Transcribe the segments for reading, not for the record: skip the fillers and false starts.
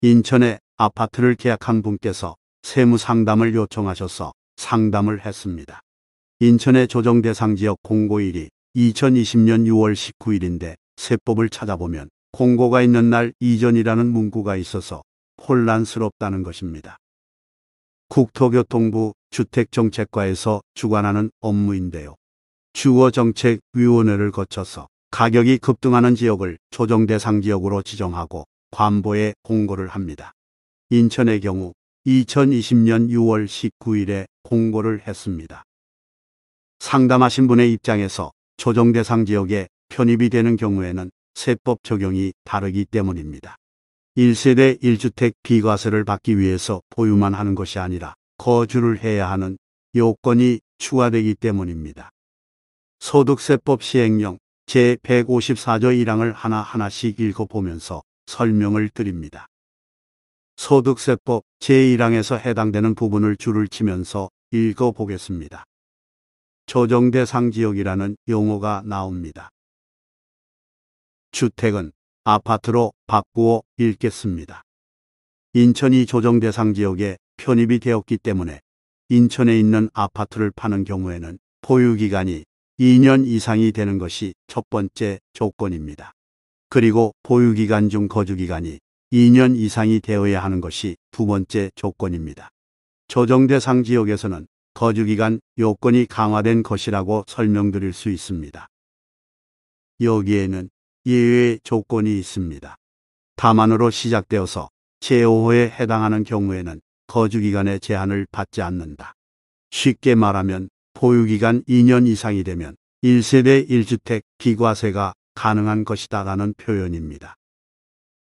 인천에 아파트를 계약한 분께서 세무 상담을 요청하셔서 상담을 했습니다. 인천의 조정대상지역 공고일이 2020년 6월 19일인데 세법을 찾아보면 공고가 있는 날 이전이라는 문구가 있어서 혼란스럽다는 것입니다. 국토교통부 주택정책과에서 주관하는 업무인데요. 주거정책위원회를 거쳐서 가격이 급등하는 지역을 조정대상지역으로 지정하고 관보에 공고를 합니다. 인천의 경우 2020년 6월 19일에 공고를 했습니다. 상담하신 분의 입장에서 조정대상 지역에 편입이 되는 경우에는 세법 적용이 다르기 때문입니다. 1세대 1주택 비과세를 받기 위해서 보유만 하는 것이 아니라 거주를 해야 하는 요건이 추가되기 때문입니다. 소득세법 시행령 제154조 1항을 하나하나씩 읽어보면서 설명을 드립니다. 소득세법 제1항에서 해당되는 부분을 줄을 치면서 읽어보겠습니다. 조정대상 지역이라는 용어가 나옵니다. 주택은 아파트로 바꾸어 읽겠습니다. 인천이 조정대상 지역에 편입이 되었기 때문에 인천에 있는 아파트를 파는 경우에는 보유기간이 2년 이상이 되는 것이 첫 번째 조건입니다. 그리고 보유기간 중 거주기간이 2년 이상이 되어야 하는 것이 두 번째 조건입니다. 조정대상 지역에서는 거주기간 요건이 강화된 것이라고 설명드릴 수 있습니다. 여기에는 예외 조건이 있습니다. 다만으로 시작되어서 제5호에 해당하는 경우에는 거주기간의 제한을 받지 않는다. 쉽게 말하면 보유기간 2년 이상이 되면 1세대 1주택 비과세가 가능한 것이다라는 표현입니다.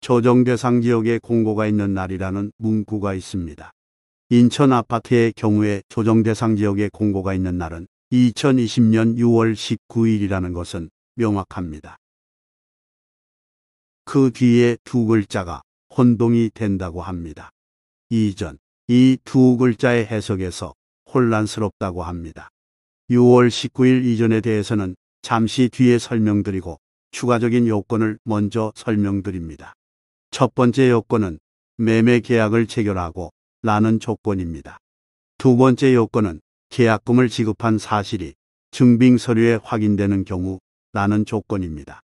조정대상 지역에 공고가 있는 날이라는 문구가 있습니다. 인천 아파트의 경우에 조정대상 지역에 공고가 있는 날은 2020년 6월 19일이라는 것은 명확합니다. 그 뒤에 두 글자가 혼동이 된다고 합니다. 이전, 이 두 글자의 해석에서 혼란스럽다고 합니다. 6월 19일 이전에 대해서는 잠시 뒤에 설명드리고 추가적인 요건을 먼저 설명드립니다. 첫 번째 요건은 매매 계약을 체결하고 라는 조건입니다. 두 번째 요건은 계약금을 지급한 사실이 증빙 서류에 확인되는 경우 라는 조건입니다.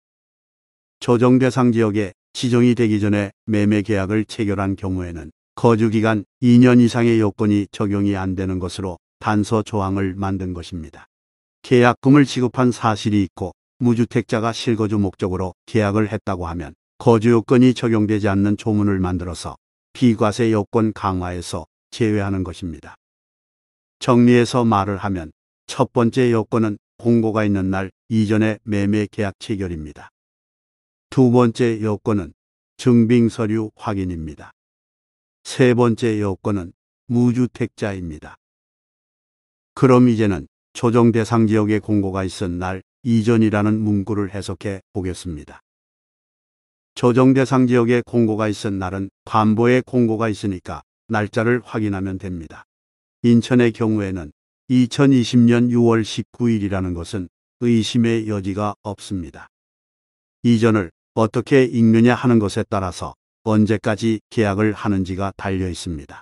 조정대상 지역에 지정이 되기 전에 매매 계약을 체결한 경우에는 거주기간 2년 이상의 요건이 적용이 안 되는 것으로 단서 조항을 만든 것입니다. 계약금을 지급한 사실이 있고 무주택자가 실거주 목적으로 계약을 했다고 하면 거주 요건이 적용되지 않는 조문을 만들어서 비과세 요건 강화에서 제외하는 것입니다. 정리해서 말을 하면 첫 번째 요건은 공고가 있는 날 이전의 매매 계약 체결입니다. 두 번째 요건은 증빙서류 확인입니다. 세 번째 요건은 무주택자입니다. 그럼 이제는 조정대상 지역에 공고가 있은 날 이전이라는 문구를 해석해 보겠습니다. 조정대상 지역에 공고가 있은 날은 관보에 공고가 있으니까 날짜를 확인하면 됩니다. 인천의 경우에는 2020년 6월 19일이라는 것은 의심의 여지가 없습니다. 이전을 어떻게 읽느냐 하는 것에 따라서 언제까지 계약을 하는지가 달려 있습니다.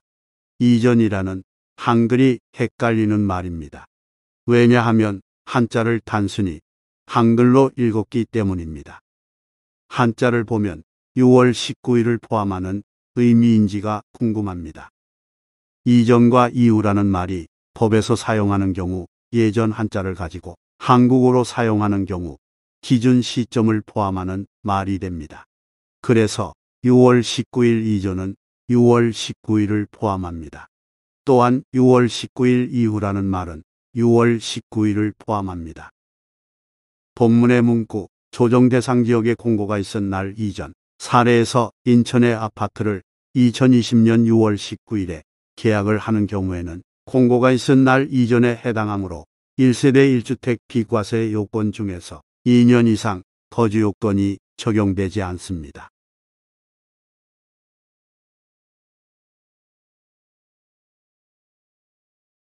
이전이라는 한글이 헷갈리는 말입니다. 왜냐하면 한자를 단순히 한글로 읽었기 때문입니다. 한자를 보면 6월 19일을 포함하는 의미인지가 궁금합니다. 이전과 이후라는 말이 법에서 사용하는 경우 예전 한자를 가지고 한국어로 사용하는 경우 기준 시점을 포함하는 말이 됩니다. 그래서 6월 19일 이전은 6월 19일을 포함합니다. 또한 6월 19일 이후라는 말은 6월 19일을 포함합니다. 본문의 문구 조정대상 지역에 공고가 있은 날 이전 사례에서 인천의 아파트를 2020년 6월 19일에 계약을 하는 경우에는 공고가 있은 날 이전에 해당하므로 1세대 1주택 비과세 요건 중에서 2년 이상 거주 요건이 적용되지 않습니다.